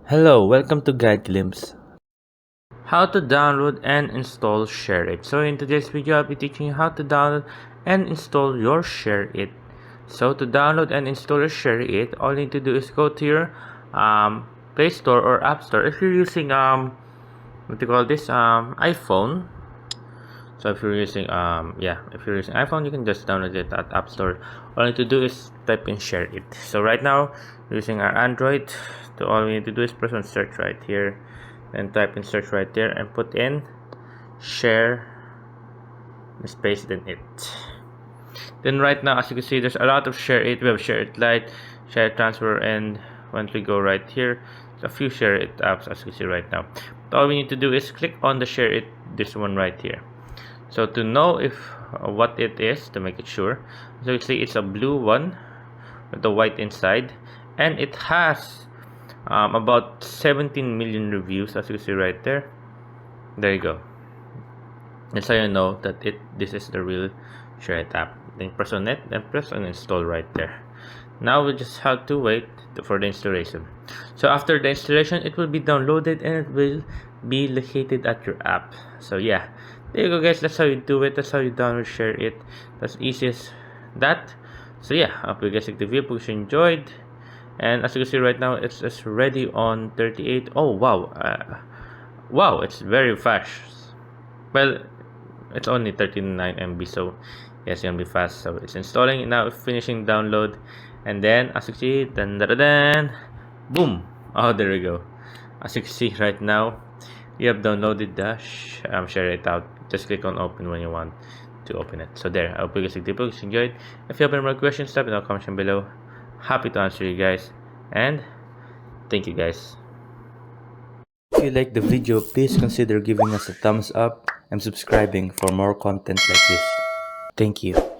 Hello, welcome to Guide Glimpse. How to download and install SHAREit. So in today's video, I'll be teaching you how to download and install your SHAREit. So to download and install your SHAREit, all you need to do is go to your Play Store or App Store. If you're using what do you call this iPhone. So if you're using if you're using iPhone, you can just download it at App Store. All you need to do is type in SHAREit. So right now, using our Android, so all we need to do is press on search right here and type in search right there and put in share space then it. Then right now, as you can see, there's a lot of SHAREit. We have SHAREit Lite, SHAREit Transfer, and once we go right here, there's a few SHAREit apps as you can see right now. But all we need to do is click on the SHAREit, this one right here. So to know if what it is, to make it sure, so you see it's a blue one with the white inside, and it has about 17 million reviews as you can see right there. There you go. That's how you know that this is the real SHAREit app. Then press on it and press on install right there. Now we just have to wait for the installation. So after the installation, it will be downloaded and it will be located at your app. So yeah, there you go guys, that's how you do it. That's how you download SHAREit. That's easy as that. So yeah, I hope you guys like the video, because you enjoyed. And as you can see right now, it's ready on 38. Oh wow, wow, it's very fast. Well, it's only 39 MB, so yes, it's gonna be fast. So it's installing now, finishing download, and then as you see, boom. Oh, there we go. As you can see right now, you have downloaded the SHAREit out. Just click on open when you want to open it. So there, I hope you guys like the book, enjoyed. If you have any more questions, type in the comment section below. Happy to answer you guys, and thank you guys. If you like the video, please consider giving us a thumbs up and subscribing for more content like this. Thank you.